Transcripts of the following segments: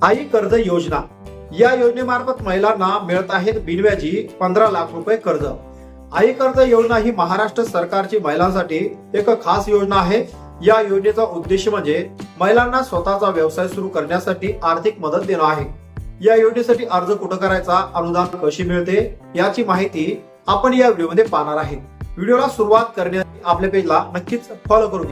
आई कर्ज योजना या योजनेमार्फत महिलांना मिळत आहेत बिनव्याजी 15 लाख रुपये कर्ज। आई कर्ज योजना ही महाराष्ट्र सरकारची महिलांसाठी एक खास योजना आहे। या योजनेचा उद्देश म्हणजे महिलांना स्वतःचा व्यवसाय सुरू करण्यासाठी आर्थिक मदत देणं आहे। या योजनेसाठी अर्ज कुठं करायचा, अनुदान कशी मिळते याची माहिती आपण या व्हिडिओमध्ये पाहणार आहे। व्हिडिओला सुरुवात करण्याआधी आपल्या पेजला नक्कीच फॉलो करू।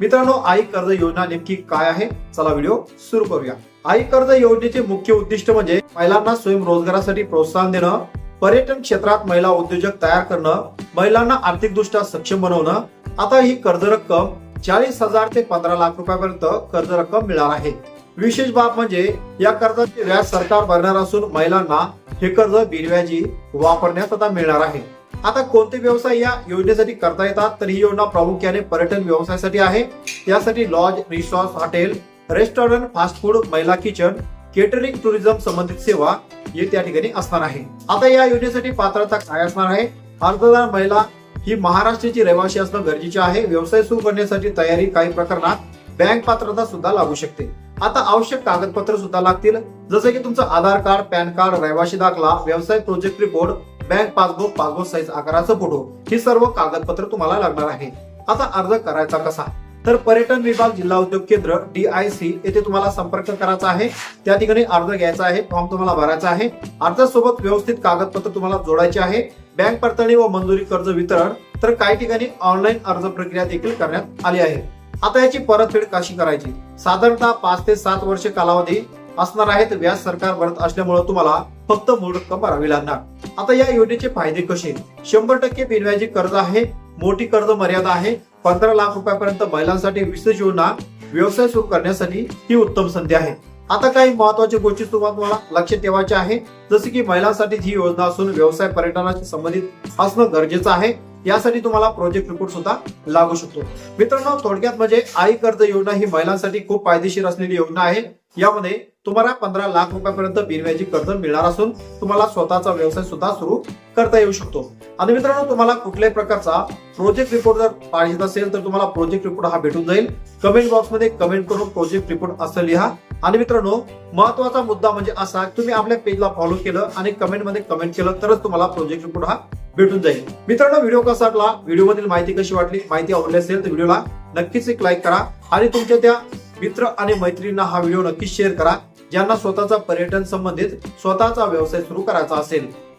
मित्रांनो, आई कर्ज योजना नेमकी काय आहे, चला व्हिडिओ सुरू करूया। आई कर्ज योजनेचे मुख्य उद्दिष्ट म्हणजे महिलांना स्वयंरोजगारासाठी प्रोत्साहन देणं, पर्यटन क्षेत्रात महिला उद्योजक तयार करणं, महिलांना आर्थिकदृष्ट्या सक्षम बनवणं। आता ही कर्ज रक्कम 40,000 ते 15 लाख रुपयापर्यंत कर्ज रक्कम मिळणार आहे। विशेष बाब म्हणजे या कर्जाचे व्याज सरकार भरणार असून महिलांना हे कर्ज बिनव्याजी वापरण्यास आता मिळणार आहे। आता कोणते व्यवसाय या योजनेसाठी करता येतात, तर ही योजना प्रामुख्याने पर्यटन व्यवसायासाठी आहे। यासाठी lodge, resort, hotel, restaurant, fast food, महिला किचन, केटरिंग, टुरिझम संबंधित सेवा हे त्या ठिकाणी असणार आहे। आता या योजनेसाठी पात्रता काय असणार आहे? अर्जदार महिला ही महाराष्ट्राची रहिवासी असणं गरजेचे आहे। व्यवसाय सुरू करण्यासाठी तयारी काही प्रकरणात बँक पात्रता सुद्धा लागू शकते। आता आवश्यक कागदपत्र सुद्धा लागतील, जसे की तुमचं आधार कार्ड, पॅन कार्ड, रहिवासी दाखला, व्यवसाय project report, bank passbook, passport size आकाराचा फोटो, ही सर्व कागदपत्र तुम्हाला लागणार आहे। आता अर्ज करायचा कसा, तर पर्यटन विभाग, जिल्हा उद्योग केंद्र, DIC येथे तुम्हाला संपर्क करायचा आहे। त्या ठिकाणी अर्ज घ्यायचा आहे, फॉर्म तुम्हाला भरायचा आहे। अर्जासोबत व्यवस्थित कागदपत्र तुम्हाला जोडायचे आहे। बँक पडताळणी व मंजुरी कर्ज वितरण, तर काही ठिकाणी ऑनलाईन अर्ज प्रक्रिया देखील करण्यात आली आहे। आता याची परतफेड कशी करायची? साधारणतः 5 ते 7 वर्ष कालावधी असणार आहे। व्याज सरकार भरत असल्यामुळे तुम्हाला फक्त मूळ रक्कम भरावी लागणार। आता या योजनेचे फायदे कसे? 100% बिनव्याजी कर्ज आहे, मोठी कर्ज मर्यादा आहे, 15 लाख रुपयापर्यंत महिलांसाठी विशेष योजना, व्यवसाय सुरू करण्यासाठी ही उत्तम संधी आहे। आता काही महत्वाच्या गोष्टी तुम्हाला लक्षात ठेवायच्या आहे, जसे की महिलांसाठी ही योजना असून व्यवसाय पर्यटनाशी संबंधित असणं गरजेचं आहे। यासाठी तुम्हाला प्रोजेक्ट रिपोर्ट सुद्धा लागू शकतो। मित्रांनो, थोडक्यात म्हणजे आई कर्ज योजना ही महिलांसाठी खूप फायदेशीर असलेली योजना आहे। यामध्ये तुम्हाला 15 लाख रुपयापर्यंत बिनव्याजी कर्ज मिळणार असून तुम्हाला स्वतःचा व्यवसाय सुद्धा सुरू करता येऊ शकतो। आणि मित्रांनो, तुम्हाला कुठल्याही प्रकारचा प्रोजेक्ट रिपोर्ट जर पाहिजे असेल तर तुम्हाला प्रोजेक्ट रिपोर्ट हा भेटून जाईल। कमेंट बॉक्स मध्ये कमेंट करून प्रोजेक्ट रिपोर्ट असं लिहा। आणि मित्रांनो, महत्वाचा मुद्दा म्हणजे असा, तुम्ही आपल्या पेजला फॉलो केलं आणि कमेंट मध्ये कमेंट केलं तरच तुम्हाला प्रोजेक्ट रिपोर्ट हा भेटून जाईल। मित्रांनो, व्हिडिओ कसा वाटला, व्हिडिओ मधील माहिती कशी वाटली, माहिती आवडली असेल तर व्हिडिओला नक्कीच एक लाईक करा आणि तुमच्या त्या मित्र आणि मैत्रिणींना हा व्हिडिओ नक्कीच शेअर करा, ज्यांना स्वतःचा पर्यटन संबंधित स्वतःचा व्यवसाय सुरू करायचा असेल।